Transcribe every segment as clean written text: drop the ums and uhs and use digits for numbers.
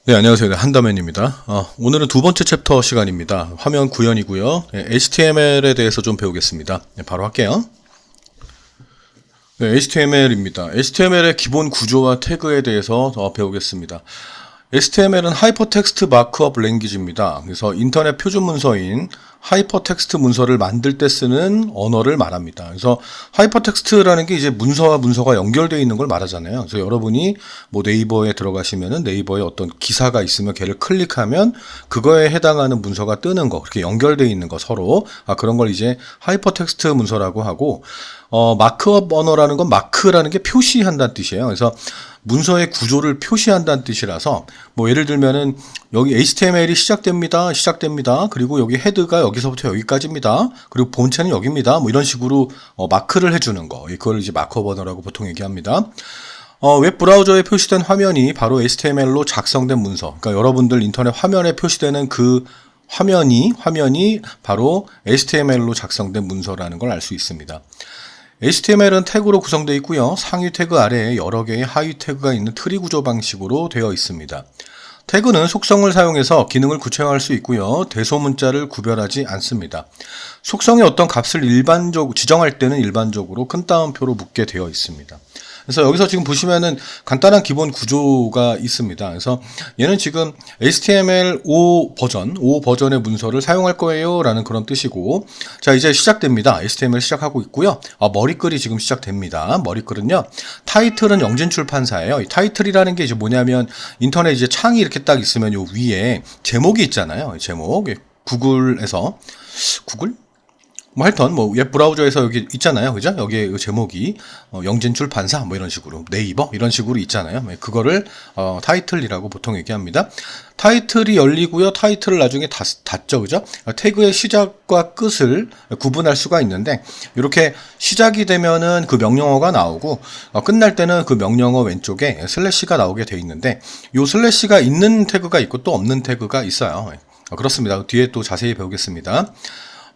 네, 안녕하세요. 네, 한다맨입니다. 오늘은 두 번째 챕터 시간입니다. 화면 구현이고요. HTML에 대해서 좀 배우겠습니다. 네, 바로 할게요. 네, HTML입니다. HTML의 기본 구조와 태그에 대해서 더 배우겠습니다. HTML은 하이퍼텍스트 마크업 랭귀지입니다. 그래서 인터넷 표준 문서인 하이퍼텍스트 문서를 만들 때 쓰는 언어를 말합니다. 그래서 하이퍼텍스트라는 게 이제 문서와 문서가 연결되어 있는 걸 말하잖아요. 그래서 여러분이 뭐 네이버에 들어가시면은 네이버에 어떤 기사가 있으면 걔를 클릭하면 그거에 해당하는 문서가 뜨는 거, 그렇게 연결되어 있는 거 서로 그런 걸 이제 하이퍼텍스트 문서라고 하고 마크업 언어라는 건 마크라는 게 표시한다는 뜻이에요. 그래서 문서의 구조를 표시한다는 뜻이라서 뭐 예를 들면은 여기 HTML이 시작됩니다. 그리고 여기 헤드가 여기서부터 여기까지입니다. 그리고 본체는 여기입니다. 뭐 이런 식으로 마크를 해주는 거. 그걸 이제 마크업 언어라고 보통 얘기합니다. 웹 브라우저에 표시된 화면이 바로 HTML로 작성된 문서. 그러니까 여러분들 인터넷 화면에 표시되는 그 화면이 바로 HTML로 작성된 문서라는 걸 알 수 있습니다. HTML은 태그로 구성되어 있고요. 상위 태그 아래에 여러 개의 하위 태그가 있는 트리 구조 방식으로 되어 있습니다. 태그는 속성을 사용해서 기능을 구체화할 수 있고요. 대소문자를 구별하지 않습니다. 속성의 어떤 값을 지정할 때는 일반적으로 큰 따옴표로 묻게 되어 있습니다. 그래서 여기서 지금 보시면은 간단한 기본 구조가 있습니다. 그래서 얘는 지금 HTML 5 버전의 문서를 사용할 거예요 라는 그런 뜻이고, 자 이제 시작됩니다. HTML 시작하고 있고요. 머리글이 지금 시작됩니다. 머리글은요, 타이틀은 영진출판사예요. 이 타이틀이라는 게 이제 뭐냐면 인터넷 이제 창이 이렇게 딱 있으면 요 위에 제목이 있잖아요. 제목. 구글? 뭐 하여튼 웹 브라우저에서 여기 있잖아요. 그죠? 여기에 제목이 영진출판사 뭐 이런 식으로, 네이버 이런 식으로 있잖아요. 그거를 타이틀이라고 보통 얘기합니다. 타이틀이 열리고요. 타이틀을 나중에 닫죠. 그죠? 태그의 시작과 끝을 구분할 수가 있는데, 이렇게 시작이 되면은 그 명령어가 나오고 끝날 때는 그 명령어 왼쪽에 슬래시가 나오게 돼 있는데, 요 슬래시가 있는 태그가 있고 또 없는 태그가 있어요. 그렇습니다. 뒤에 또 자세히 배우겠습니다.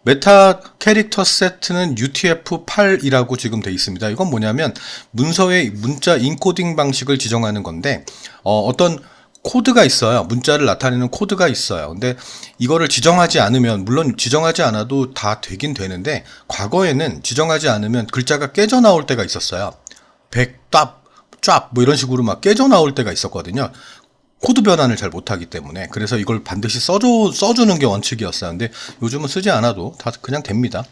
메타 캐릭터 세트는 UTF-8이라고 지금 돼 있습니다. 이건 뭐냐면 문서의 문자 인코딩 방식을 지정하는 건데, 어떤 코드가 있어요. 문자를 나타내는 코드가 있어요. 근데 이거를 지정하지 않으면, 물론 지정하지 않아도 다 되긴 되는데, 과거에는 지정하지 않으면 글자가 깨져 나올 때가 있었어요. 쫙 뭐 이런 식으로 막 깨져 나올 때가 있었거든요. 코드 변환을 잘 못하기 때문에. 그래서 이걸 반드시 써주는 게 원칙이었어요. 근데 요즘은 쓰지 않아도 다 그냥 됩니다.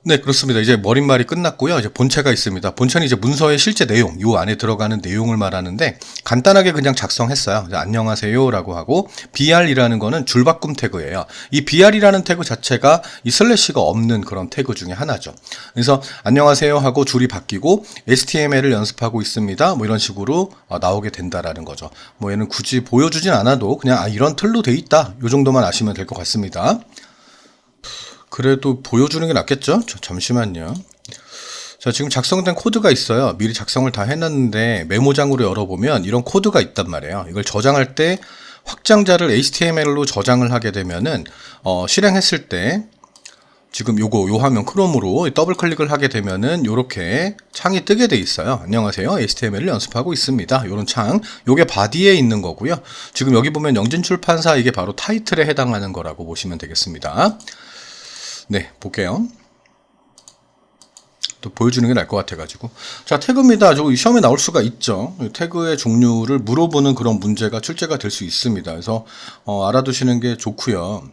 네, 그렇습니다. 이제 머릿말이 끝났고요. 이제 본체가 있습니다. 본체는 이제 문서의 실제 내용, 요 안에 들어가는 내용을 말하는데, 간단하게 그냥 작성했어요. 안녕하세요라고 하고, BR이라는 거는 줄바꿈 태그예요. 이 BR이라는 태그 자체가 이 슬래시가 없는 그런 태그 중에 하나죠. 그래서 안녕하세요 하고 줄이 바뀌고 HTML을 연습하고 있습니다. 뭐 이런 식으로 나오게 된다라는 거죠. 뭐 얘는 굳이 보여주진 않아도 그냥 이런 틀로 돼 있다, 요 정도만 아시면 될 것 같습니다. 그래도 보여주는 게 낫겠죠? 잠시만요. 자, 지금 작성된 코드가 있어요. 미리 작성을 다 해놨는데 메모장으로 열어보면 이런 코드가 있단 말이에요. 이걸 저장할 때 확장자를 HTML로 저장을 하게 되면은 실행했을 때 지금 요 화면 크롬으로 더블 클릭을 하게 되면은 요렇게 창이 뜨게 돼 있어요. 안녕하세요, HTML을 연습하고 있습니다. 요런 창, 요게 바디에 있는 거고요. 지금 여기 보면 영진출판사, 이게 바로 타이틀에 해당하는 거라고 보시면 되겠습니다. 네, 볼게요. 또 보여주는 게 나을 것 같아가지고. 자, 태그입니다. 저 시험에 나올 수가 있죠. 태그의 종류를 물어보는 그런 문제가 출제가 될 수 있습니다. 그래서 알아두시는 게 좋고요.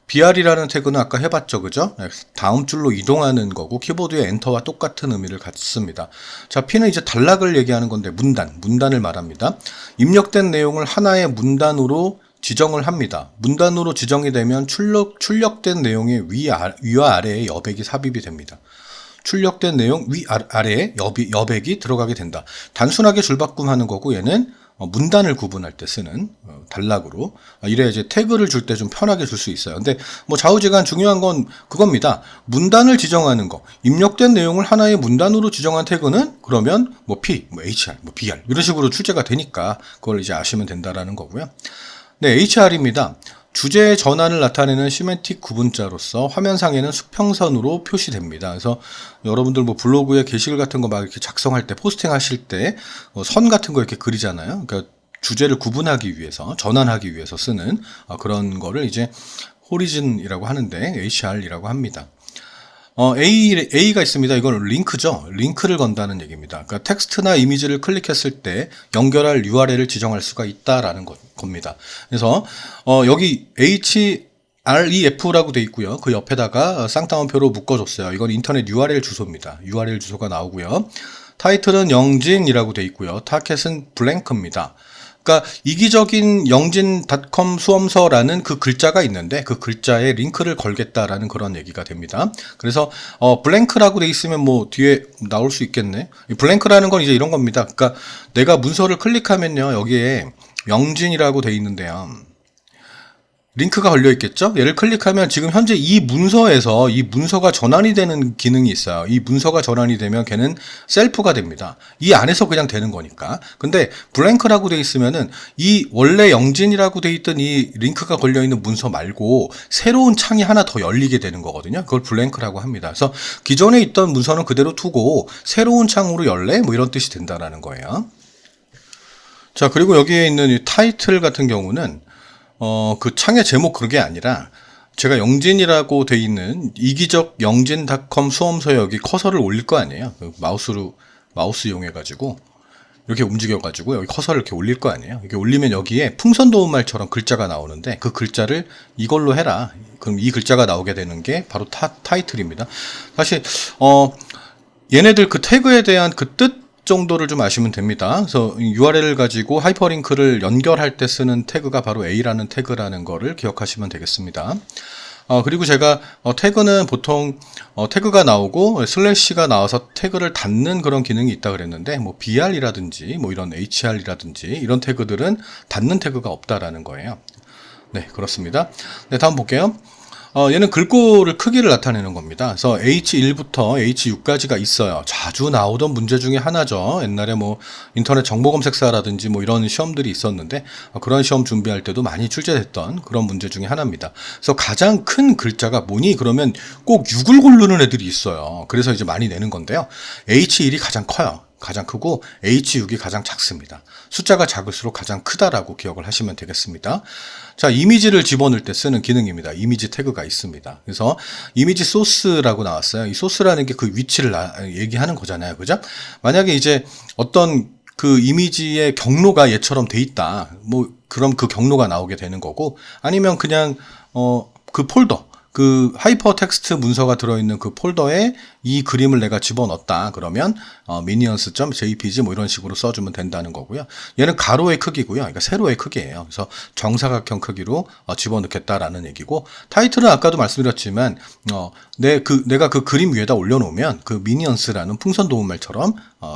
BR이라는 태그는 아까 해봤죠, 그죠? 다음 줄로 이동하는 거고, 키보드의 엔터와 똑같은 의미를 갖습니다. 자, P는 이제 단락을 얘기하는 건데, 문단을 말합니다. 입력된 내용을 하나의 문단으로 지정을 합니다. 문단으로 지정이 되면 출력된 내용의 위와 아래에 여백이 삽입이 됩니다. 출력된 내용 아래에 여백이 들어가게 된다. 단순하게 줄바꿈하는 거고, 얘는 문단을 구분할 때 쓰는 단락으로. 이래 이제 태그를 줄 때 좀 편하게 줄 수 있어요. 근데 뭐 좌우지간 중요한 건 그겁니다. 문단을 지정하는 거. 입력된 내용을 하나의 문단으로 지정한 태그는 그러면 뭐 P, 뭐 HR, 뭐 BR 이런 식으로 출제가 되니까 그걸 이제 아시면 된다라는 거고요. 네, HR입니다. 주제의 전환을 나타내는 시멘틱 구분자로서 화면상에는 수평선으로 표시됩니다. 그래서 여러분들 뭐 블로그에 게시글 같은 거 막 이렇게 작성할 때, 포스팅 하실 때 선 같은 거 이렇게 그리잖아요. 그러니까 주제를 구분하기 위해서, 전환하기 위해서 쓰는 그런 거를 이제 호리즌이라고 하는데 HR이라고 합니다. A가 있습니다. 이건 링크죠. 링크를 건다는 얘기입니다. 그러니까 텍스트나 이미지를 클릭했을 때 연결할 URL을 지정할 수가 있다라는 겁니다. 그래서 여기 href라고 돼 있고요. 그 옆에다가 쌍따옴표로 묶어줬어요. 이건 인터넷 URL 주소입니다. URL 주소가 나오고요. 타이틀은 영진이라고 돼 있고요. 타켓은 블랭크입니다. 그러니까 이기적인 영진.com 수험서라는 그 글자가 있는데 그 글자에 링크를 걸겠다라는 그런 얘기가 됩니다. 그래서 블랭크라고 돼 있으면 뭐 뒤에 나올 수 있겠네. 블랭크라는 건 이제 이런 겁니다. 그러니까 내가 문서를 클릭하면요. 여기에 영진이라고 돼 있는데요. 링크가 걸려 있겠죠? 얘를 클릭하면 지금 현재 이 문서에서 이 문서가 전환이 되는 기능이 있어요. 이 문서가 전환이 되면 걔는 셀프가 됩니다. 이 안에서 그냥 되는 거니까. 근데 블랭크라고 돼 있으면은 이 원래 영진이라고 돼 있던 이 링크가 걸려 있는 문서 말고 새로운 창이 하나 더 열리게 되는 거거든요. 그걸 블랭크라고 합니다. 그래서 기존에 있던 문서는 그대로 두고 새로운 창으로 열래? 뭐 이런 뜻이 된다라는 거예요. 자, 그리고 여기에 있는 이 타이틀 같은 경우는 그 창의 제목 그게 아니라 제가 영진이라고 돼 있는 이기적 영진.com 수험서에 여기 커서를 올릴 거 아니에요. 마우스 이용해가지고 이렇게 움직여가지고 여기 커서를 이렇게 올릴 거 아니에요. 이렇게 올리면 여기에 풍선도움말처럼 글자가 나오는데 그 글자를 이걸로 해라. 그럼 이 글자가 나오게 되는 게 바로 타이틀입니다. 사실 얘네들 그 태그에 대한 그 뜻 정도를 좀 아시면 됩니다. 그래서 URL을 가지고 하이퍼링크를 연결할 때 쓰는 태그가 바로 A라는 태그라는 거를 기억하시면 되겠습니다. 그리고 제가 태그는 보통 태그가 나오고 슬래시가 나와서 태그를 닫는 그런 기능이 있다 그랬는데 뭐 BR이라든지 뭐 이런 HR이라든지 이런 태그들은 닫는 태그가 없다라는 거예요. 네, 그렇습니다. 네, 다음 볼게요. 얘는 글꼴을 크기를 나타내는 겁니다. 그래서 H1부터 H6까지가 있어요. 자주 나오던 문제 중에 하나죠. 옛날에 뭐 인터넷 정보검색사라든지 뭐 이런 시험들이 있었는데 그런 시험 준비할 때도 많이 출제됐던 그런 문제 중에 하나입니다. 그래서 가장 큰 글자가 뭐니? 그러면 꼭 6을 고르는 애들이 있어요. 그래서 이제 많이 내는 건데요. H1이 가장 커요. 가장 크고 H6이 가장 작습니다. 숫자가 작을수록 가장 크다라고 기억을 하시면 되겠습니다. 자, 이미지를 집어넣을 때 쓰는 기능입니다. 이미지 태그가 있습니다. 그래서 이미지 소스라고 나왔어요. 이 소스라는 게 그 위치를 얘기하는 거잖아요. 그죠? 만약에 이제 어떤 그 이미지의 경로가 얘처럼 돼 있다. 뭐 그럼 그 경로가 나오게 되는 거고 아니면 그냥 그 폴더 그 하이퍼 텍스트 문서가 들어있는 그 폴더에 이 그림을 내가 집어넣었다. 그러면 minions.jpg 뭐 이런 식으로 써주면 된다는 거고요. 얘는 가로의 크기고요. 그러니까 세로의 크기예요. 그래서 정사각형 크기로 집어넣겠다라는 얘기고 타이틀은 아까도 말씀드렸지만 내가 그 그림 위에다 올려놓으면 그 minions라는 풍선 도움말처럼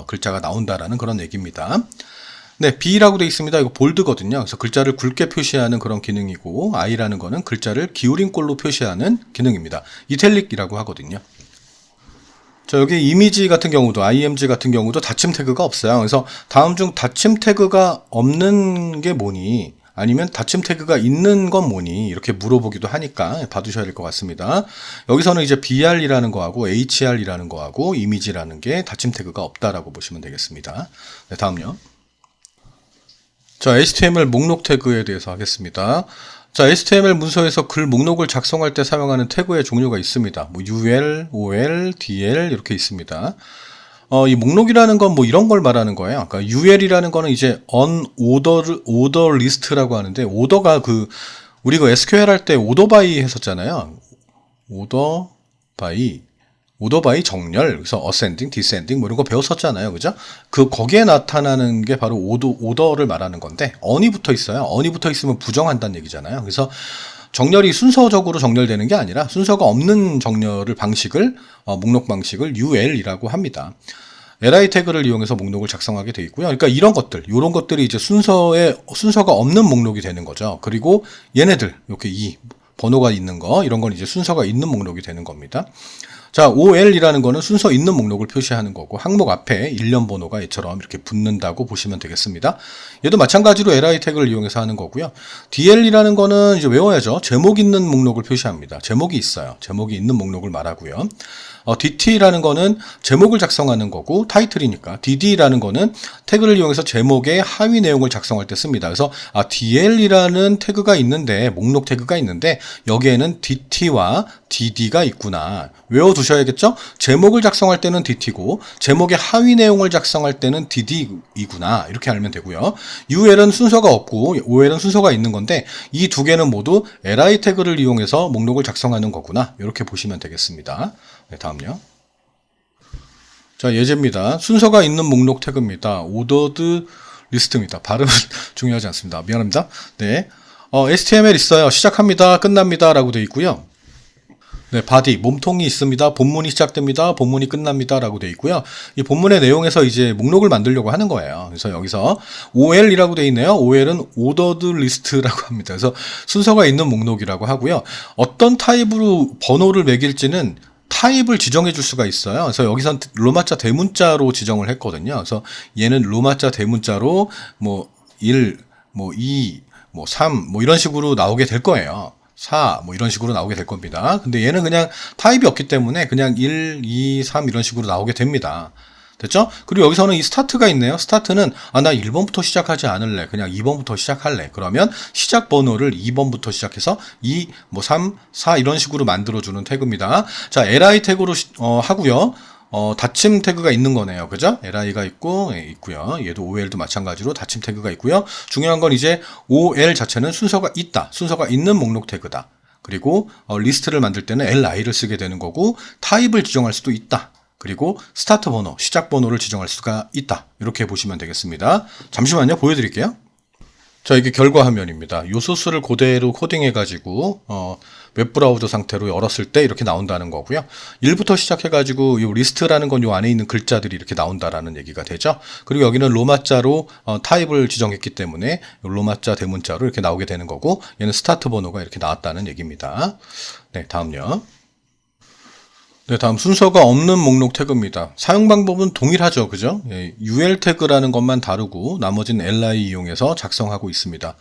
글자가 나온다라는 그런 얘기입니다. 네, B라고 되어 있습니다. 이거 볼드거든요. 그래서 글자를 굵게 표시하는 그런 기능이고 I라는 거는 글자를 기울인 꼴로 표시하는 기능입니다. 이탈릭이라고 하거든요. 자, 여기 이미지 같은 경우도 img 같은 경우도 닫힘 태그가 없어요. 그래서 다음 중 닫힘 태그가 없는 게 뭐니? 아니면 닫힘 태그가 있는 건 뭐니? 이렇게 물어보기도 하니까 봐두셔야 될 것 같습니다. 여기서는 이제 BR이라는 거하고 HR이라는 거하고 이미지라는 게 닫힘 태그가 없다라고 보시면 되겠습니다. 네, 다음요. 자, HTML 목록 태그에 대해서 하겠습니다. 자, HTML 문서에서 글 목록을 작성할 때 사용하는 태그의 종류가 있습니다. 뭐 UL, OL, DL 이렇게 있습니다. 이 목록이라는 건 뭐 이런 걸 말하는 거예요. 그러니까 UL이라는 거는 이제 order list라고 하는데 오더가 우리 그 SQL 할 때 오더 바이 했었잖아요. 오더 바이 정렬, 그래서 ascending, descending 뭐 이런 거 배웠었잖아요. 그죠? 거기에 나타나는 게 바로 오더를 말하는 건데 on이 붙어 있어요. on이 붙어 있으면 부정한다는 얘기잖아요. 그래서 정렬이 순서적으로 정렬되는 게 아니라 순서가 없는 정렬을 목록 방식을 UL이라고 합니다. li 태그를 이용해서 목록을 작성하게 되어 있고요. 그러니까 이런 것들이 이제 순서가 없는 목록이 되는 거죠. 그리고 얘네들 이렇게 번호가 있는 거 이런 건 이제 순서가 있는 목록이 되는 겁니다. 자, OL이라는 거는 순서 있는 목록을 표시하는 거고 항목 앞에 일련 번호가 얘처럼 이렇게 붙는다고 보시면 되겠습니다. 얘도 마찬가지로 li 태그를 이용해서 하는 거고요. DL이라는 거는 이제 외워야죠. 제목 있는 목록을 표시합니다. 제목이 있어요. 제목이 있는 목록을 말하고요. DT라는 거는 제목을 작성하는 거고 타이틀이니까 DD라는 거는 태그를 이용해서 제목의 하위 내용을 작성할 때 씁니다. 그래서 DL이라는 태그가 있는데 목록 태그가 있는데 여기에는 DT와 DD가 있구나. 외워두셔야겠죠? 제목을 작성할 때는 DT고 제목의 하위 내용을 작성할 때는 DD이구나. 이렇게 알면 되고요. UL은 순서가 없고 OL은 순서가 있는 건데 이 두 개는 모두 li 태그를 이용해서 목록을 작성하는 거구나. 이렇게 보시면 되겠습니다. 네, 다음요. 자, 예제입니다. 순서가 있는 목록 태그입니다. ordered list입니다. 발음은 중요하지 않습니다. 미안합니다. 네. HTML 있어요. 시작합니다. 끝납니다. 라고 되어 있고요. 네, body, 몸통이 있습니다. 본문이 시작됩니다. 본문이 끝납니다. 라고 되어 있고요. 이 본문의 내용에서 이제 목록을 만들려고 하는 거예요. 그래서 여기서 OL이라고 되어 있네요. OL은 ordered list라고 합니다. 그래서 순서가 있는 목록이라고 하고요. 어떤 타입으로 번호를 매길지는 타입을 지정해 줄 수가 있어요. 그래서 여기선 로마자 대문자로 지정을 했거든요. 그래서 얘는 로마자 대문자로 1, 2, 3 이런 식으로 나오게 될 거예요. 4 이런 식으로 나오게 될 겁니다. 근데 얘는 그냥 타입이 없기 때문에 그냥 1, 2, 3 이런 식으로 나오게 됩니다. 됐죠? 그리고 여기서는 이 스타트가 있네요. 스타트는 나 1번부터 시작하지 않을래. 그냥 2번부터 시작할래. 그러면 시작 번호를 2번부터 시작해서 2, 3, 4 이런 식으로 만들어주는 태그입니다. 자, li 태그로 하고요. 닫힘 태그가 있는 거네요. 그죠? li가 있고, 있고요. 얘도 ol도 마찬가지로 닫힘 태그가 있고요. 중요한 건 이제 ol 자체는 순서가 있다. 순서가 있는 목록 태그다. 그리고 리스트를 만들 때는 li를 쓰게 되는 거고 타입을 지정할 수도 있다. 그리고 스타트 번호, 시작 번호를 지정할 수가 있다. 이렇게 보시면 되겠습니다. 잠시만요. 보여드릴게요. 자, 이게 결과 화면입니다. 요 소스를 그대로 코딩해가지고 웹브라우저 상태로 열었을 때 이렇게 나온다는 거고요. 1부터 시작해가지고 요 리스트라는 건 요 안에 있는 글자들이 이렇게 나온다라는 얘기가 되죠. 그리고 여기는 로마자로 타입을 지정했기 때문에 로마자 대문자로 이렇게 나오게 되는 거고 얘는 스타트 번호가 이렇게 나왔다는 얘기입니다. 네, 다음요. 네, 다음 순서가 없는 목록 태그입니다. 사용 방법은 동일하죠. 그죠? UL 태그라는 것만 다르고 나머지는 li 이용해서 작성하고 있습니다.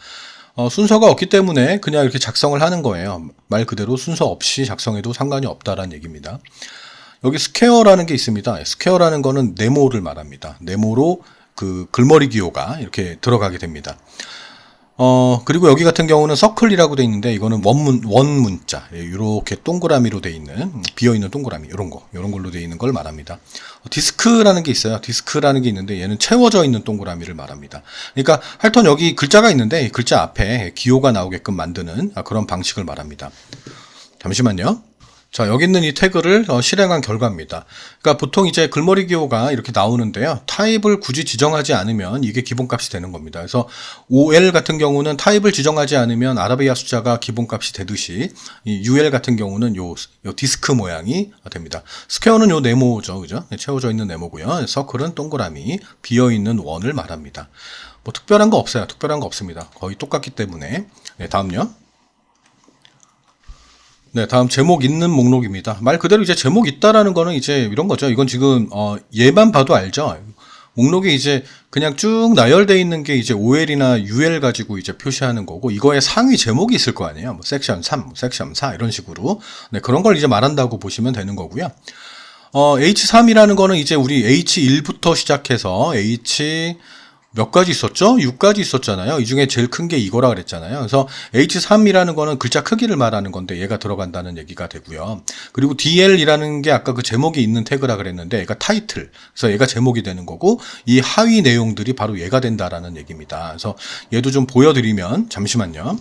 순서가 없기 때문에 그냥 이렇게 작성을 하는 거예요. 말 그대로 순서 없이 작성해도 상관이 없다라는 얘기입니다. 여기 스퀘어라는 게 있습니다. 스퀘어라는 거는 네모를 말합니다. 네모로 그 글머리 기호가 이렇게 들어가게 됩니다. 그리고 여기 같은 경우는 서클이라고 돼 있는데 이거는 원문자 이렇게 동그라미로 돼 있는 비어있는 동그라미 이런 걸로 돼 있는 걸 말합니다. 디스크라는 게 있어요. 디스크라는 게 있는데 얘는 채워져 있는 동그라미를 말합니다. 그러니까 하여튼 여기 글자가 있는데 이 글자 앞에 기호가 나오게끔 만드는 그런 방식을 말합니다. 잠시만요. 자, 여기 있는 이 태그를 실행한 결과입니다. 그러니까 보통 이제 글머리 기호가 이렇게 나오는데요. 타입을 굳이 지정하지 않으면 이게 기본값이 되는 겁니다. 그래서 OL 같은 경우는 타입을 지정하지 않으면 아라비아 숫자가 기본값이 되듯이 이 UL 같은 경우는 요 디스크 모양이 됩니다. 스퀘어는 요 네모죠. 그죠? 채워져 있는 네모고요. 서클은 동그라미, 비어 있는 원을 말합니다. 뭐 특별한 거 없어요. 특별한 거 없습니다. 거의 똑같기 때문에. 네, 다음요. 네, 다음 제목 있는 목록입니다. 말 그대로 이제 제목 있다라는 거는 이제 이런 거죠. 이건 지금 얘만 봐도 알죠. 목록이 이제 그냥 쭉 나열되어 있는 게 이제 OL이나 UL 가지고 이제 표시하는 거고 이거에 상위 제목이 있을 거 아니에요. 뭐 섹션 3, 섹션 4 이런 식으로. 네, 그런 걸 이제 말한다고 보시면 되는 거고요. H3이라는 거는 이제 우리 H1부터 시작해서 H 몇 가지 있었죠? 6가지 있었잖아요. 이 중에 제일 큰 게 이거라 그랬잖아요. 그래서 H3이라는 거는 글자 크기를 말하는 건데 얘가 들어간다는 얘기가 되고요. 그리고 DL이라는 게 아까 그 제목이 있는 태그라 그랬는데 얘가 타이틀. 그래서 얘가 제목이 되는 거고 이 하위 내용들이 바로 얘가 된다라는 얘기입니다. 그래서 얘도 좀 보여드리면 잠시만요.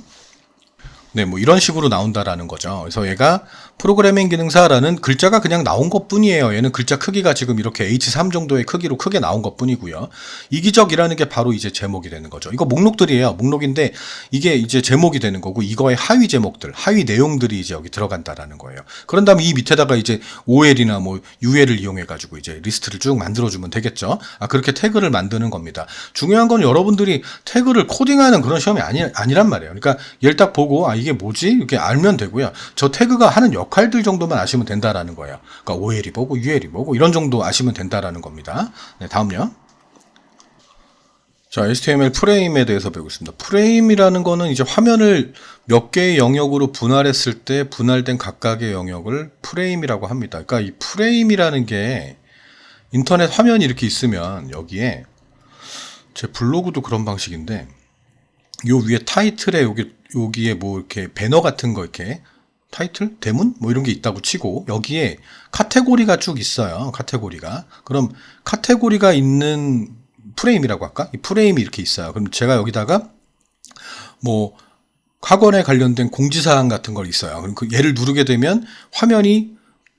네, 뭐 이런 식으로 나온다라는 거죠. 그래서 얘가 프로그래밍 기능사라는 글자가 그냥 나온 것 뿐이에요. 얘는 글자 크기가 지금 이렇게 H3 정도의 크기로 크게 나온 것 뿐이고요. 이기적이라는 게 바로 이제 제목이 되는 거죠. 이거 목록들이에요. 목록인데 이게 이제 제목이 되는 거고 이거의 하위 제목들, 하위 내용들이 이제 여기 들어간다라는 거예요. 그런 다음에 이 밑에다가 이제 OL이나 뭐 UL을 이용해 가지고 이제 리스트를 쭉 만들어 주면 되겠죠. 그렇게 태그를 만드는 겁니다. 중요한 건 여러분들이 태그를 코딩하는 그런 시험이 아니란 말이에요. 그러니까 얘를 딱 보고 이게 뭐지? 이렇게 알면 되고요. 저 태그가 하는 역할들 정도만 아시면 된다라는 거예요. 그러니까 OL이 뭐고 UL이 뭐고 이런 정도 아시면 된다라는 겁니다. 네, 다음요. 자, HTML 프레임에 대해서 배우겠습니다. 프레임이라는 거는 이제 화면을 몇 개의 영역으로 분할했을 때 분할된 각각의 영역을 프레임이라고 합니다. 그러니까 이 프레임이라는 게 인터넷 화면이 이렇게 있으면 여기에 제 블로그도 그런 방식인데 요 위에 타이틀에 여기에 뭐 이렇게 배너 같은 거 이렇게 타이틀? 대문? 뭐 이런 게 있다고 치고 여기에 카테고리가 쭉 있어요. 카테고리가. 그럼 카테고리가 있는 프레임이라고 할까? 이 프레임이 이렇게 있어요. 그럼 제가 여기다가 뭐 학원에 관련된 공지사항 같은 걸 있어요. 그럼 그 얘를 누르게 되면 화면이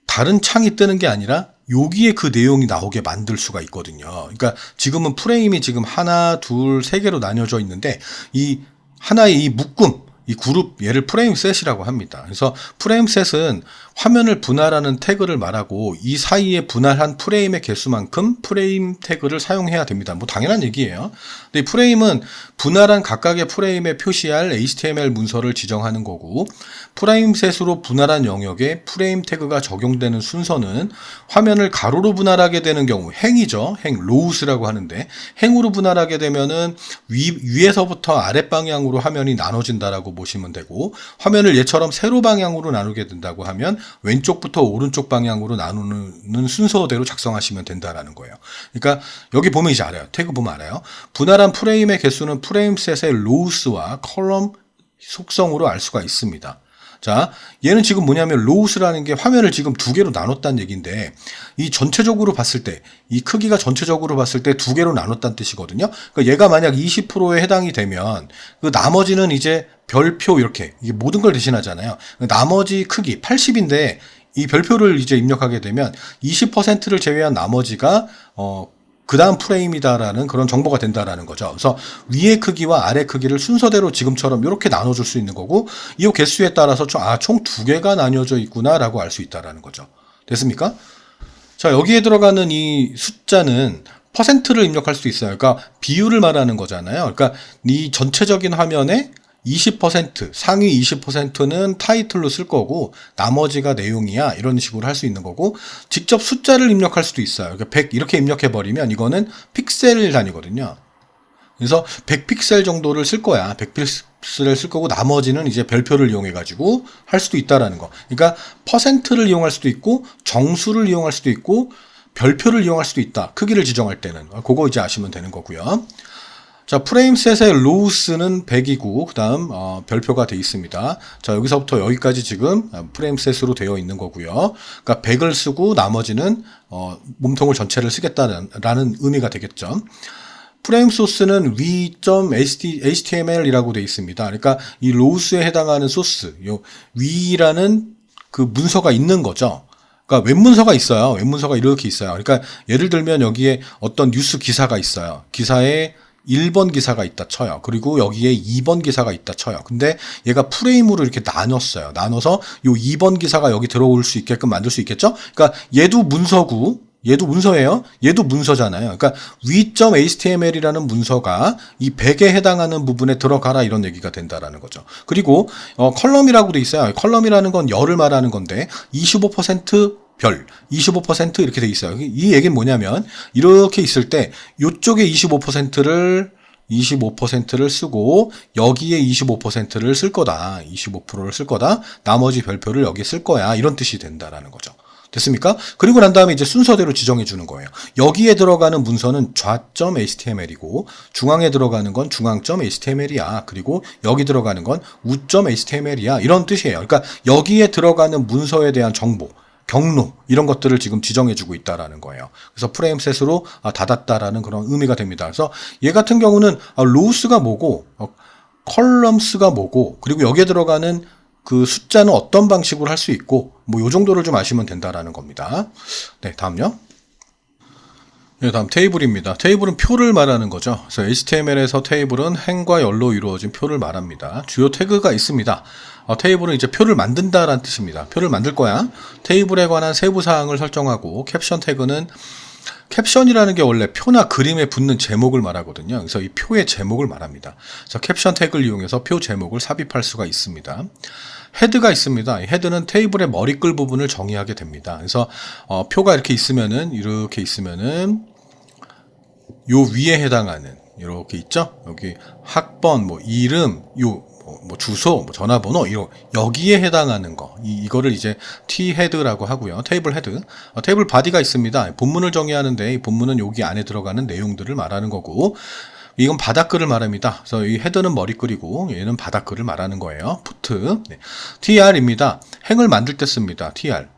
다른 창이 뜨는 게 아니라 여기에 그 내용이 나오게 만들 수가 있거든요. 그러니까 지금은 프레임이 지금 하나, 둘, 세 개로 나뉘어져 있는데 이 하나의 이 묶음, 이 그룹 얘를 프레임셋이라고 합니다. 그래서 프레임셋은 화면을 분할하는 태그를 말하고 이 사이에 분할한 프레임의 개수만큼 프레임 태그를 사용해야 됩니다. 뭐 당연한 얘기예요. 근데 이 프레임은 분할한 각각의 프레임에 표시할 HTML 문서를 지정하는 거고 프레임셋으로 분할한 영역에 프레임 태그가 적용되는 순서는 화면을 가로로 분할하게 되는 경우 행이죠. 행, 로우스라고 하는데 행으로 분할하게 되면은 위에서부터 아랫 방향으로 화면이 나눠진다라고 보시면 되고 화면을 얘처럼 세로 방향으로 나누게 된다고 하면 왼쪽부터 오른쪽 방향으로 나누는 순서대로 작성하시면 된다라는 거예요. 그러니까 여기 보면 이제 알아요. 태그 보면 알아요. 분할한 프레임의 개수는 프레임셋의 로우스와 컬럼 속성으로 알 수가 있습니다. 자, 얘는 지금 뭐냐면 로우스라는 게 화면을 지금 두 개로 나눴다는 얘기인데 이 전체적으로 봤을 때 이 크기가 전체적으로 봤을 때 두 개로 나눴다는 뜻이거든요. 그러니까 얘가 만약 20%에 해당이 되면 그 나머지는 이제 별표 이렇게 이게 모든 걸 대신하잖아요. 나머지 크기 80인데 이 별표를 이제 입력하게 되면 20%를 제외한 나머지가 그 다음 프레임이다라는 그런 정보가 된다라는 거죠. 그래서 위의 크기와 아래 크기를 순서대로 지금처럼 이렇게 나눠줄 수 있는 거고 이 개수에 따라서 총 두 개가 나뉘어져 있구나라고 알 수 있다라는 거죠. 됐습니까? 자, 여기에 들어가는 이 숫자는 퍼센트를 입력할 수 있어요. 그러니까 비율을 말하는 거잖아요. 그러니까 이 전체적인 화면에 20% 상위 20%는 타이틀로 쓸 거고 나머지가 내용이야 이런 식으로 할 수 있는 거고 직접 숫자를 입력할 수도 있어요. 그러니까 100 이렇게 입력해 버리면 이거는 픽셀 단위거든요. 그래서 100픽셀 정도를 쓸 거야. 100픽셀을 쓸 거고 나머지는 이제 별표를 이용해 가지고 할 수도 있다라는 거. 그러니까 퍼센트를 이용할 수도 있고 정수를 이용할 수도 있고 별표를 이용할 수도 있다. 크기를 지정할 때는 그거 이제 아시면 되는 거고요. 자, 프레임셋의 로우스는 100이고 그 다음 별표가 되어 있습니다. 자, 여기서부터 여기까지 지금 프레임셋으로 되어 있는 거고요. 그러니까 100을 쓰고 나머지는 몸통을 전체를 쓰겠다라는 의미가 되겠죠. 프레임 소스는 v.html이라고 되어 있습니다. 그러니까 이 로우스에 해당하는 소스, 요 위라는 그 문서가 있는 거죠. 그러니까 웹문서가 있어요. 웹문서가 이렇게 있어요. 그러니까 예를 들면 여기에 어떤 뉴스 기사가 있어요. 기사에 1번 기사가 있다 쳐요. 그리고 여기에 2번 기사가 있다 쳐요. 근데 얘가 프레임으로 이렇게 나눴어요. 나눠서 요 2번 기사가 여기 들어올 수 있게끔 만들 수 있겠죠? 그러니까 얘도 문서고 얘도 문서예요. 얘도 문서잖아요. 그러니까 v.html이라는 문서가 이 100에 해당하는 부분에 들어가라 이런 얘기가 된다라는 거죠. 그리고 컬럼이라고 돼 있어요. 컬럼이라는 건 열을 말하는 건데 25% 별 25% 이렇게 돼 있어요. 이 얘기는 뭐냐면 이렇게 있을 때 이쪽에 25%를 쓰고 여기에 25%를 쓸 거다. 25%를 쓸 거다. 나머지 별표를 여기에 쓸 거야. 이런 뜻이 된다라는 거죠. 됐습니까? 그리고 난 다음에 이제 순서대로 지정해 주는 거예요. 여기에 들어가는 문서는 좌.html이고 중앙에 들어가는 건 중앙.html이야. 그리고 여기 들어가는 건 우.html이야. 이런 뜻이에요. 그러니까 여기에 들어가는 문서에 대한 정보 경로 이런 것들을 지금 지정해 주고 있다라는 거예요. 그래서 프레임셋으로 닫았다라는 그런 의미가 됩니다. 그래서 얘 같은 경우는 로우스가 뭐고 컬럼스가 뭐고 그리고 여기에 들어가는 그 숫자는 어떤 방식으로 할 수 있고 뭐 요 정도를 좀 아시면 된다라는 겁니다. 네, 다음요. 네, 다음 테이블입니다. 테이블은 표를 말하는 거죠. 그래서 HTML에서 테이블은 행과 열로 이루어진 표를 말합니다. 주요 태그가 있습니다. 테이블은 이제 표를 만든다라는 뜻입니다. 표를 만들 거야. 테이블에 관한 세부 사항을 설정하고 캡션 태그는 캡션이라는 게 원래 표나 그림에 붙는 제목을 말하거든요. 그래서 이 표의 제목을 말합니다. 그래서 캡션 태그를 이용해서 표 제목을 삽입할 수가 있습니다. 헤드가 있습니다. 헤드는 테이블의 머리끌 부분을 정의하게 됩니다. 그래서 표가 이렇게 있으면은 요 위에 해당하는 이렇게 있죠? 여기 학번, 뭐 이름, 뭐 주소, 뭐 전화번호, 여기에 해당하는 거. 이거를 이제 T 헤드라고 하고요. 테이블 헤드. 테이블 바디가 있습니다. 본문을 정의하는데 이 본문은 여기 안에 들어가는 내용들을 말하는 거고, 이건 바닥글을 말합니다. 그래서 이 헤드는 머리글이고 얘는 바닥글을 말하는 거예요. 푸트. 네. TR입니다. 행을 만들 때 씁니다. TR.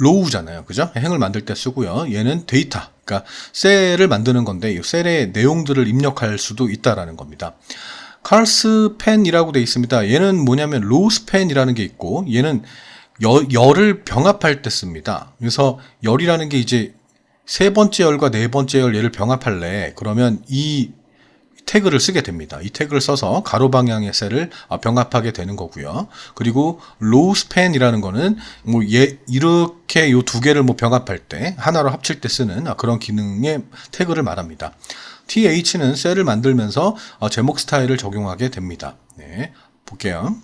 로우잖아요. 그죠? 행을 만들 때 쓰고요. 얘는 데이터. 그러니까 셀을 만드는 건데 이 셀의 내용들을 입력할 수도 있다라는 겁니다. 칼스펜이라고 되어 있습니다. 얘는 뭐냐면 로스펜이라는 게 있고 얘는 열을 병합할 때 씁니다. 그래서 열이라는 게 이제 세 번째 열과 네 번째 열 얘를 병합할래. 그러면 이 태그를 쓰게 됩니다. 이 태그를 써서 가로 방향의 셀을 병합하게 되는 거고요. 그리고 로우 스팬이라는 거는 뭐 이렇게 요 두 개를 뭐 병합할 때 하나로 합칠 때 쓰는 그런 기능의 태그를 말합니다. TH는 셀을 만들면서 제목 스타일을 적용하게 됩니다. 네, 볼게요.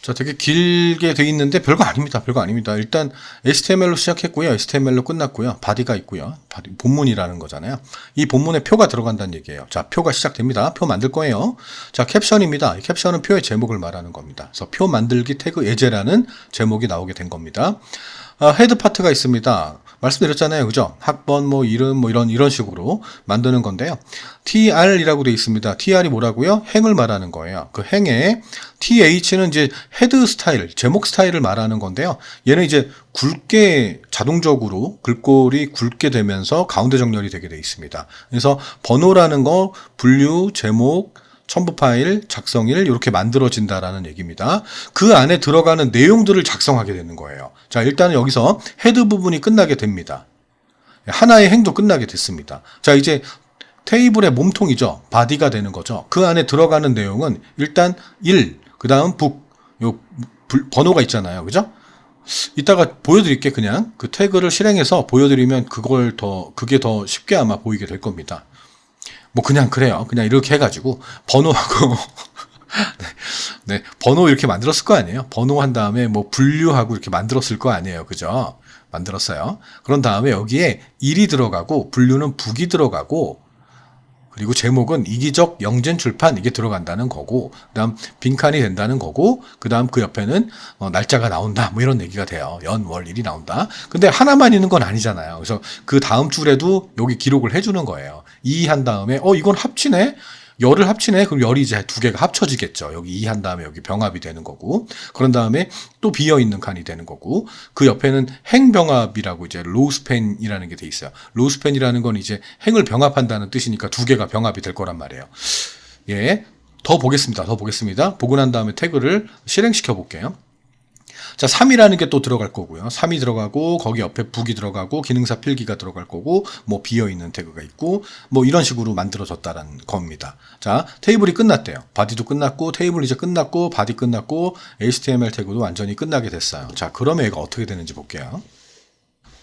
자, 되게 길게 돼 있는데 별거 아닙니다. 별거 아닙니다. 일단 HTML로 시작했고요. HTML로 끝났고요. 바디가 있고요. 본문이라는 거잖아요. 이 본문에 표가 들어간다는 얘기예요. 자, 표가 시작됩니다. 표 만들 거예요. 자, 캡션입니다. 이 캡션은 표의 제목을 말하는 겁니다. 그래서 표 만들기 태그 예제라는 제목이 나오게 된 겁니다. 헤드 파트가 있습니다. 말씀드렸잖아요. 그죠? 학번, 뭐, 이름, 뭐, 이런 식으로 만드는 건데요. TR이라고 되어 있습니다. TR이 뭐라고요? 행을 말하는 거예요. 그 행에 TH는 이제 헤드 스타일, 제목 스타일을 말하는 건데요. 얘는 이제 굵게, 자동적으로 글꼴이 굵게 되면서 가운데 정렬이 되게 되어 있습니다. 그래서 번호라는 거, 분류, 제목, 첨부 파일, 작성일 이렇게 만들어진다라는 얘기입니다. 그 안에 들어가는 내용들을 작성하게 되는 거예요. 자, 일단은 여기서 헤드 부분이 끝나게 됩니다. 하나의 행도 끝나게 됐습니다. 자, 이제 테이블의 몸통이죠. 바디가 되는 거죠. 그 안에 들어가는 내용은 일단 1, 그 다음 번호가 있잖아요. 그죠? 이따가 보여드릴게. 그냥 그 태그를 실행해서 보여드리면 그게 더 쉽게 아마 보이게 될 겁니다. 뭐 그냥 그래요. 그냥 이렇게 해가지고 번호하고 네, 번호 이렇게 만들었을 거 아니에요. 번호 한 다음에 뭐 분류하고 이렇게 만들었을 거 아니에요. 그죠? 만들었어요. 그런 다음에 여기에 1이 들어가고 분류는 북이 들어가고 그리고 제목은 이기적 영진 출판 이게 들어간다는 거고 그다음 빈칸이 된다는 거고 그다음 그 옆에는 날짜가 나온다 뭐 이런 얘기가 돼요. 연, 월, 일이 나온다. 근데 하나만 있는 건 아니잖아요. 그래서 그 다음 줄에도 여기 기록을 해주는 거예요. 2 한 다음에 이건 합치네. 열을 합치네. 그럼 열이 이제 두 개가 합쳐지겠죠. 여기 2 한 다음에 여기 병합이 되는 거고. 그런 다음에 또 비어있는 칸이 되는 거고. 그 옆에는 행병합이라고 이제 로스펜이라는 게 돼 있어요. 로스펜이라는 건 이제 행을 병합한다는 뜻이니까 두 개가 병합이 될 거란 말이에요. 예. 더 보겠습니다. 보고 난 다음에 태그를 실행시켜 볼게요. 자, 3이라는 게 또 들어갈 거고요. 3이 들어가고 거기 옆에 북이 들어가고 기능사 필기가 들어갈 거고 뭐 비어있는 태그가 있고 뭐 이런 식으로 만들어졌다는 겁니다. 자, 테이블이 끝났대요. 바디도 끝났고 테이블 이제 끝났고 바디 끝났고 HTML 태그도 완전히 끝나게 됐어요. 자, 그러면 얘가 어떻게 되는지 볼게요.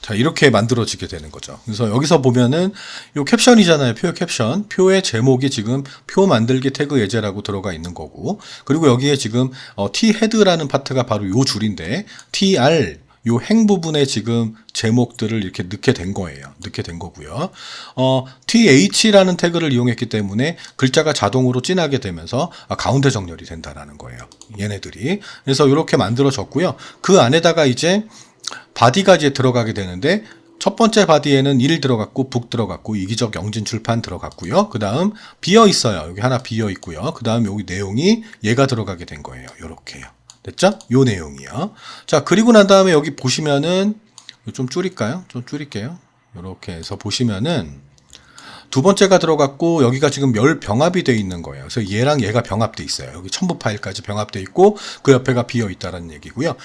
자, 이렇게 만들어지게 되는 거죠. 그래서 여기서 보면은 요 캡션이잖아요. 표의 캡션. 표의 제목이 지금 표 만들기 태그 예제라고 들어가 있는 거고. 그리고 여기에 지금 T 헤드라는 파트가 바로 요 줄인데 TR 요 행 부분에 지금 제목들을 이렇게 넣게 된 거예요. 넣게 된 거고요. TH라는 태그를 이용했기 때문에 글자가 자동으로 진하게 되면서 가운데 정렬이 된다라는 거예요. 얘네들이. 그래서 이렇게 만들어졌고요. 그 안에다가 이제 바디가 이제 들어가게 되는데 첫 번째 바디에는 1 들어갔고 북 들어갔고 이기적 영진 출판 들어갔고요. 그 다음 비어 있어요. 여기 하나 비어 있고요. 그 다음 여기 내용이 얘가 들어가게 된 거예요. 요렇게요. 됐죠? 요 내용이요. 자, 그리고 난 다음에 여기 보시면은 좀 줄일까요? 좀 줄일게요. 요렇게 해서 보시면은 두 번째가 들어갔고 여기가 지금 열 병합이 되어 있는 거예요. 그래서 얘랑 얘가 병합되어 있어요. 여기 첨부 파일까지 병합되어 있고 그 옆에가 비어 있다는 얘기고요.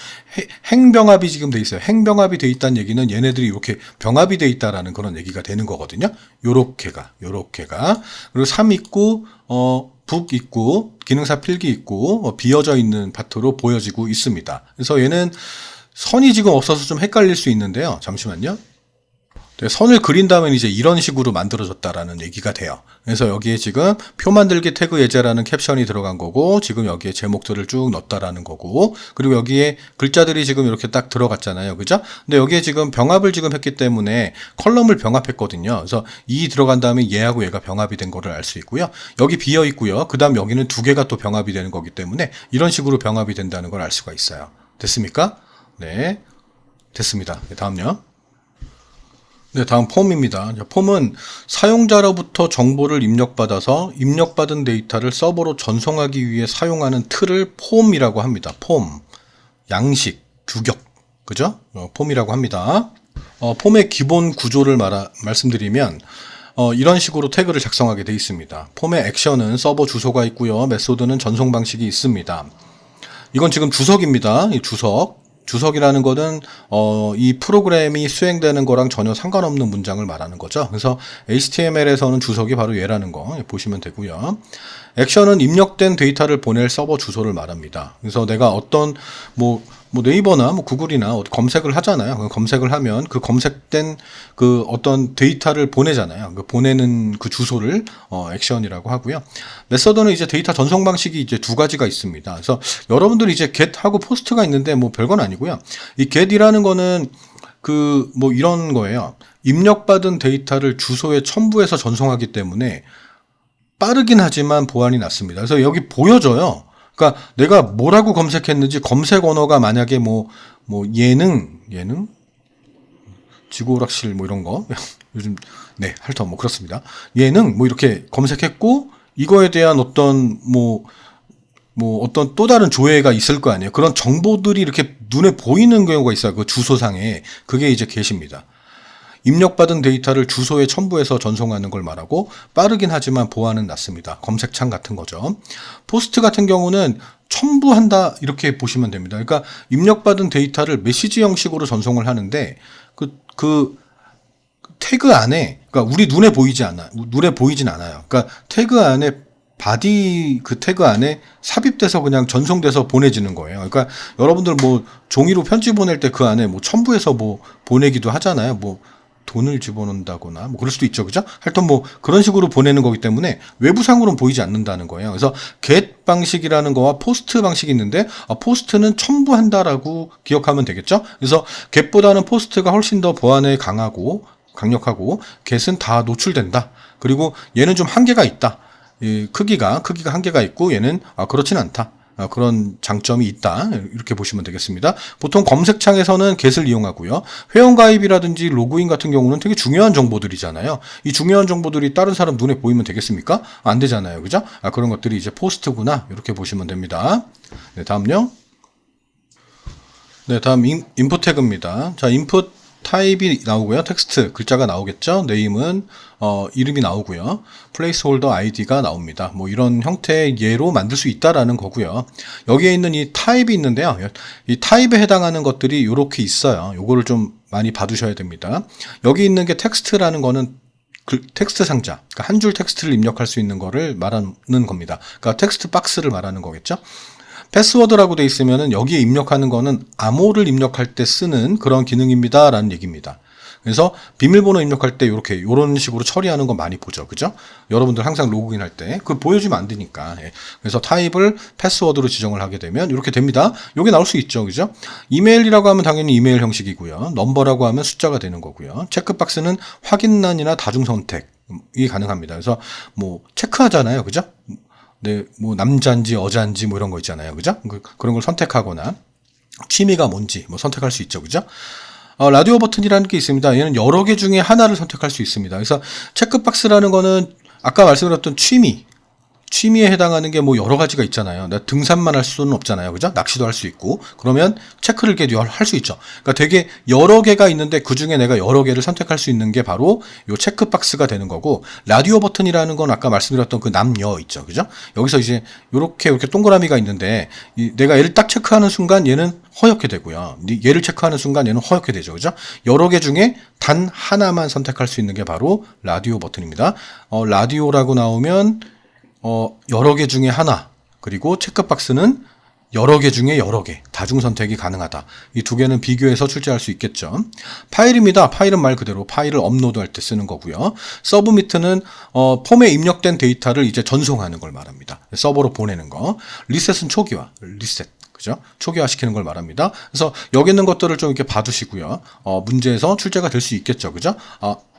행병합이 지금 되어 있어요. 행병합이 되어 있다는 얘기는 얘네들이 이렇게 병합이 되어 있다라는 그런 얘기가 되는 거거든요. 요렇게가 그리고 3 있고 북 있고 기능사 필기 있고 비어져 있는 파트로 보여지고 있습니다. 그래서 얘는 선이 지금 없어서 좀 헷갈릴 수 있는데요. 잠시만요. 선을 그린 다음에 이제 이런 식으로 만들어졌다라는 얘기가 돼요. 그래서 여기에 지금 표 만들기 태그 예제라는 캡션이 들어간 거고, 지금 여기에 제목들을 쭉 넣었다라는 거고, 그리고 여기에 글자들이 지금 이렇게 딱 들어갔잖아요. 그죠? 근데 여기에 지금 병합을 지금 했기 때문에 컬럼을 병합했거든요. 그래서 이 들어간 다음에 얘하고 얘가 병합이 된 거를 알 수 있고요. 여기 비어 있고요. 그 다음 여기는 두 개가 또 병합이 되는 거기 때문에 이런 식으로 병합이 된다는 걸 알 수가 있어요. 됐습니까? 네. 됐습니다. 다음요. 네, 다음 폼입니다. 폼은 사용자로부터 정보를 입력받아서 입력받은 데이터를 서버로 전송하기 위해 사용하는 틀을 폼이라고 합니다. 폼, 양식, 규격, 그죠? 폼이라고 합니다. 폼의 기본 구조를 말씀드리면 이런 식으로 태그를 작성하게 되어 있습니다. 폼의 액션은 서버 주소가 있고요. 메소드는 전송 방식이 있습니다. 이건 지금 주석입니다. 이 주석이라는 거는 이 프로그램이 수행되는 거랑 전혀 상관없는 문장을 말하는 거죠. 그래서 HTML에서는 주석이 바로 얘라는 거 보시면 되고요. 액션은 입력된 데이터를 보낼 서버 주소를 말합니다. 그래서 내가 어떤 뭐 네이버나 구글이나 검색을 하잖아요. 검색을 하면 그 검색된 그 어떤 데이터를 보내잖아요. 그 보내는 그 주소를 액션이라고 하고요. 메서드는 이제 데이터 전송 방식이 이제 두 가지가 있습니다. 그래서 여러분들이 이제 get하고 post가 있는데 뭐 별건 아니고요. 이 get이라는 거는 이런 거예요. 입력받은 데이터를 주소에 첨부해서 전송하기 때문에 빠르긴 하지만 보안이 낮습니다. 그래서 여기 보여줘요. 그러니까 내가 뭐라고 검색했는지 검색 언어가 만약에 예능 지구오락실 이런 거 요즘 핥어 그렇습니다. 예능 이렇게 검색했고 이거에 대한 어떤 어떤 또 다른 조회가 있을 거 아니에요. 그런 정보들이 이렇게 눈에 보이는 경우가 있어요. 그 주소상에. 그게 이제 get입니다. 입력받은 데이터를 주소에 첨부해서 전송하는 걸 말하고 빠르긴 하지만 보안은 낮습니다. 검색창 같은 거죠. 포스트 같은 경우는 첨부한다 이렇게 보시면 됩니다. 그러니까 입력받은 데이터를 메시지 형식으로 전송을 하는데 그 태그 안에 그러니까 우리 눈에 보이진 않아요. 그러니까 태그 안에 바디 그 태그 안에 삽입돼서 그냥 전송돼서 보내지는 거예요. 그러니까 여러분들 종이로 편지 보낼 때 그 안에 첨부해서 보내기도 하잖아요. 돈을 집어넣는다거나 그럴 수도 있죠. 그죠? 하여튼 그런 식으로 보내는 거기 때문에 외부상으로는 보이지 않는다는 거예요. 그래서 get 방식이라는 거와 post 방식이 있는데 post는 첨부한다라고 기억하면 되겠죠? 그래서 get보다는 post가 훨씬 더 보안에 강력하고 get은 다 노출된다. 그리고 얘는 좀 한계가 있다. 크기가 한계가 있고 얘는 그렇진 않다. 그런 장점이 있다. 이렇게 보시면 되겠습니다. 보통 검색창에서는 get을 이용하고요. 회원가입이라든지 로그인 같은 경우는 되게 중요한 정보들이잖아요. 이 중요한 정보들이 다른 사람 눈에 보이면 되겠습니까? 안 되잖아요. 그죠? 그런 것들이 이제 post구나. 이렇게 보시면 됩니다. 네, 다음요. 네, 다음 input 태그입니다. 자, input 타입이 나오고요. 텍스트 글자가 나오겠죠. 네임은 이름이 나오고요. 플레이스홀더 아이디가 나옵니다. 이런 형태의 예로 만들 수 있다라는 거고요. 여기에 있는 이 타입이 있는데요. 이 타입에 해당하는 것들이 이렇게 있어요. 요거를 좀 많이 봐두셔야 됩니다. 여기 있는 게 텍스트라는 거는 텍스트 상자, 그러니까 한 줄 텍스트를 입력할 수 있는 거를 말하는 겁니다. 그러니까 텍스트 박스를 말하는 거겠죠. 패스워드라고 돼 있으면은 여기에 입력하는 거는 암호를 입력할 때 쓰는 그런 기능입니다. 라는 얘기입니다. 그래서 비밀번호 입력할 때 요런 식으로 처리하는 거 많이 보죠. 그죠? 여러분들 항상 로그인 할 때 보여주면 안 되니까. 그래서 타입을 패스워드로 지정을 하게 되면 이렇게 됩니다. 요게 나올 수 있죠. 그죠? 이메일이라고 하면 당연히 이메일 형식이고요. 넘버라고 하면 숫자가 되는 거고요. 체크박스는 확인란이나 다중 선택이 가능합니다. 그래서 체크하잖아요. 그죠? 네, 남자인지 여자인지 이런 거 있잖아요. 그죠? 그런 걸 선택하거나 취미가 뭔지 선택할 수 있죠. 그죠? 라디오 버튼이라는 게 있습니다. 얘는 여러 개 중에 하나를 선택할 수 있습니다. 그래서 체크박스라는 거는 아까 말씀드렸던 취미에 해당하는 게 여러 가지가 있잖아요. 내가 등산만 할 수는 없잖아요. 그죠? 낚시도 할 수 있고. 그러면 체크를 할 수 있죠. 그러니까 되게 여러 개가 있는데 그 중에 내가 여러 개를 선택할 수 있는 게 바로 요 체크박스가 되는 거고, 라디오 버튼이라는 건 아까 말씀드렸던 그 남녀 있죠. 그죠? 여기서 이제 이렇게 동그라미가 있는데 내가 얘를 딱 체크하는 순간 얘는 허옇게 되고요. 얘를 체크하는 순간 얘는 허옇게 되죠. 그죠? 여러 개 중에 단 하나만 선택할 수 있는 게 바로 라디오 버튼입니다. 라디오라고 나오면 여러 개 중에 하나, 그리고 체크박스는 여러 개 중에 여러 개, 다중 선택이 가능하다. 이 두 개는 비교해서 출제할 수 있겠죠. 파일입니다. 파일은 말 그대로 파일을 업로드할 때 쓰는 거고요. 서브미트는 폼에 입력된 데이터를 이제 전송하는 걸 말합니다. 서버로 보내는 거. 리셋은 초기화, 리셋. 그죠? 초기화시키는 걸 말합니다. 그래서 여기 있는 것들을 좀 이렇게 봐두시고요. 문제에서 출제가 될 수 있겠죠. 그죠?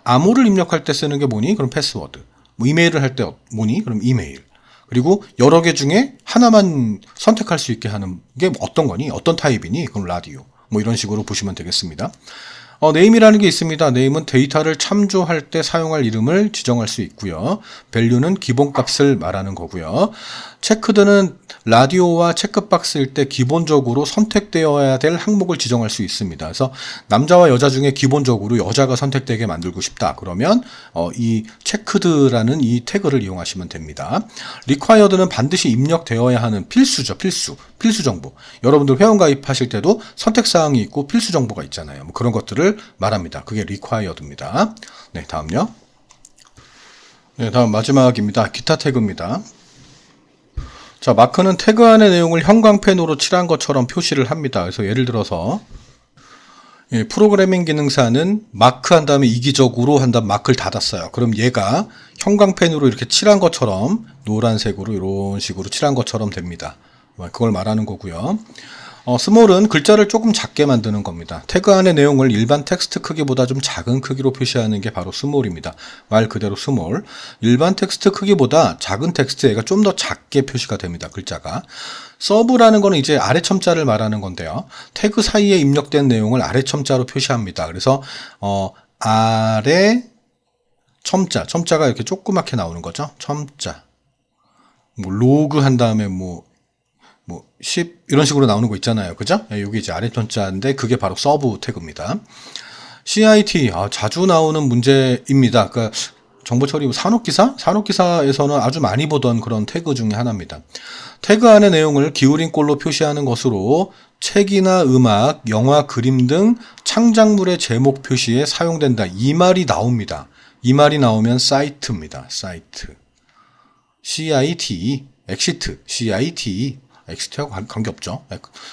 암호를 입력할 때 쓰는 게 뭐니? 그럼 패스워드. 뭐 이메일을 할 때 뭐니? 그럼 이메일. 그리고 여러 개 중에 하나만 선택할 수 있게 하는 게 어떤 거니? 어떤 타입이니? 그럼 라디오. 뭐 이런 식으로 보시면 되겠습니다. 네임이라는 게 있습니다. 네임은 데이터를 참조할 때 사용할 이름을 지정할 수 있고요. value는 기본값을 말하는 거고요. 체크드는 라디오와 체크박스일 때 기본적으로 선택되어야 될 항목을 지정할 수 있습니다. 그래서 남자와 여자 중에 기본적으로 여자가 선택되게 만들고 싶다. 그러면 이 체크드라는 이 태그를 이용하시면 됩니다. required는 반드시 입력되어야 하는 필수죠. 필수 정보. 여러분들 회원가입하실 때도 선택사항이 있고 필수 정보가 있잖아요. 뭐 그런 것들을 말합니다. 그게 required입니다. 네, 다음요. 네, 다음 마지막입니다. 기타 태그입니다. 자, 마크는 태그 안의 내용을 형광펜으로 칠한 것처럼 표시를 합니다. 그래서 예를 들어서 프로그래밍 기능사는 마크 한 다음에 이기적으로 한 다음 마크를 닫았어요. 그럼 얘가 형광펜으로 이렇게 칠한 것처럼 노란색으로 이런 식으로 칠한 것처럼 됩니다. 그걸 말하는 거고요. 스몰은 글자를 조금 작게 만드는 겁니다. 태그 안의 내용을 일반 텍스트 크기보다 좀 작은 크기로 표시하는 게 바로 스몰입니다. 말 그대로 스몰. 일반 텍스트 크기보다 작은 텍스트가 좀 더 작게 표시가 됩니다. 글자가. 서브라는 거는 이제 아래 첨자를 말하는 건데요. 태그 사이에 입력된 내용을 아래 첨자로 표시합니다. 그래서 아래 첨자가 이렇게 조그맣게 나오는 거죠. 첨자. 뭐 로그 한 다음에 뭐 10 이런 식으로 나오는 거 있잖아요. 그죠? 여기 이제 아래 첨자인데 그게 바로 서브 태그입니다. CIT 자주 나오는 문제입니다. 그러니까 정보 처리 산업기사에서는 아주 많이 보던 그런 태그 중에 하나입니다. 태그 안의 내용을 기울인 꼴로 표시하는 것으로 책이나 음악, 영화, 그림 등 창작물의 제목 표시에 사용된다. 이 말이 나옵니다. 이 말이 나오면 사이트입니다. 사이트. CIT, 엑시트, CIT. 엑시트하고 관계없죠.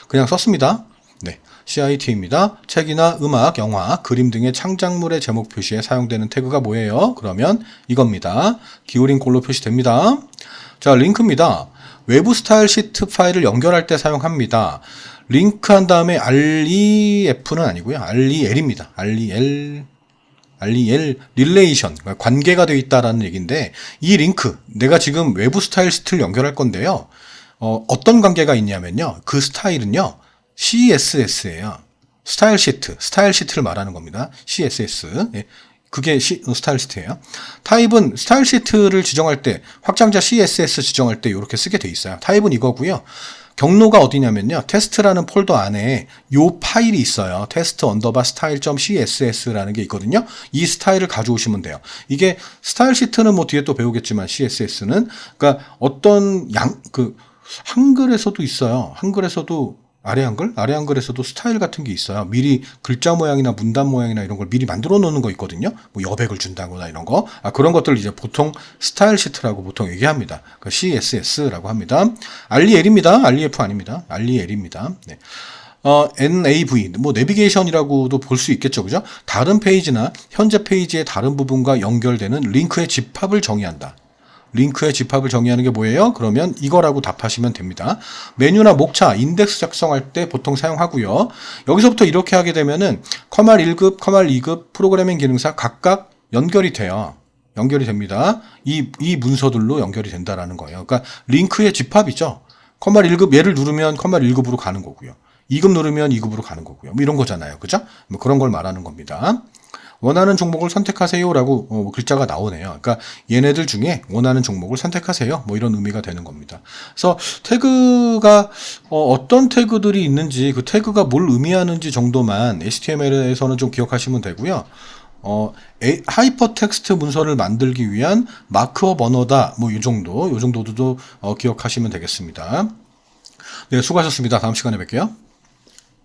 그냥 썼습니다. 네, CIT입니다. 책이나 음악, 영화, 그림 등의 창작물의 제목 표시에 사용되는 태그가 뭐예요? 그러면 이겁니다. 기울인 꼴로 표시됩니다. 자, 링크입니다. 외부 스타일 시트 파일을 연결할 때 사용합니다. 링크한 다음에 REF는 아니고요. REL입니다. REL, 릴레이션, 관계가 되어 있다라는 얘기인데, 이 링크, 내가 지금 외부 스타일 시트를 연결할 건데요. 어떤 관계가 있냐면요. 그 스타일은요. CSS예요. 스타일 시트를 말하는 겁니다. CSS. 예. 그게 스타일 시트예요. 타입은 스타일 시트를 지정할 때 확장자 CSS 지정할 때 이렇게 쓰게 돼 있어요. 타입은 이거고요. 경로가 어디냐면요. 테스트라는 폴더 안에 요 파일이 있어요. 테스트 언더바 style.css라는 게 있거든요. 이 스타일을 가져오시면 돼요. 이게 스타일 시트는 뭐 뒤에 또 배우겠지만 CSS는 그러니까 어떤 한글에서도 있어요. 한글에서도 아래 한글에서도 스타일 같은 게 있어요. 미리 글자 모양이나 문단 모양이나 이런 걸 미리 만들어 놓는 거 있거든요. 뭐 여백을 준다거나 이런 거. 그런 것들을 이제 보통 스타일 시트라고 보통 얘기합니다. CSS라고 합니다. REL입니다. REF 아닙니다. REL입니다. 네. NAV, 뭐 내비게이션이라고도 볼 수 있겠죠. 그죠? 다른 페이지나 현재 페이지의 다른 부분과 연결되는 링크의 집합을 정의한다. 링크의 집합을 정의하는 게 뭐예요? 그러면 이거라고 답하시면 됩니다. 메뉴나 목차, 인덱스 작성할 때 보통 사용하고요. 여기서부터 이렇게 하게 되면은 커말 1급, 커말 2급 프로그래밍 기능사 각각 연결이 돼요. 연결이 됩니다. 이 문서들로 연결이 된다라는 거예요. 그러니까 링크의 집합이죠. 커말 1급 얘를 누르면 커말 1급으로 가는 거고요. 2급 누르면 2급으로 가는 거고요. 뭐 이런 거잖아요. 그죠? 뭐 그런 걸 말하는 겁니다. 원하는 종목을 선택하세요라고 글자가 나오네요. 그러니까 얘네들 중에 원하는 종목을 선택하세요. 뭐 이런 의미가 되는 겁니다. 그래서 태그가 어떤 태그들이 있는지 그 태그가 뭘 의미하는지 정도만 HTML에서는 좀 기억하시면 되고요. 하이퍼텍스트 문서를 만들기 위한 마크업 언어다. 뭐 이 정도도 기억하시면 되겠습니다. 네, 수고하셨습니다. 다음 시간에 뵐게요.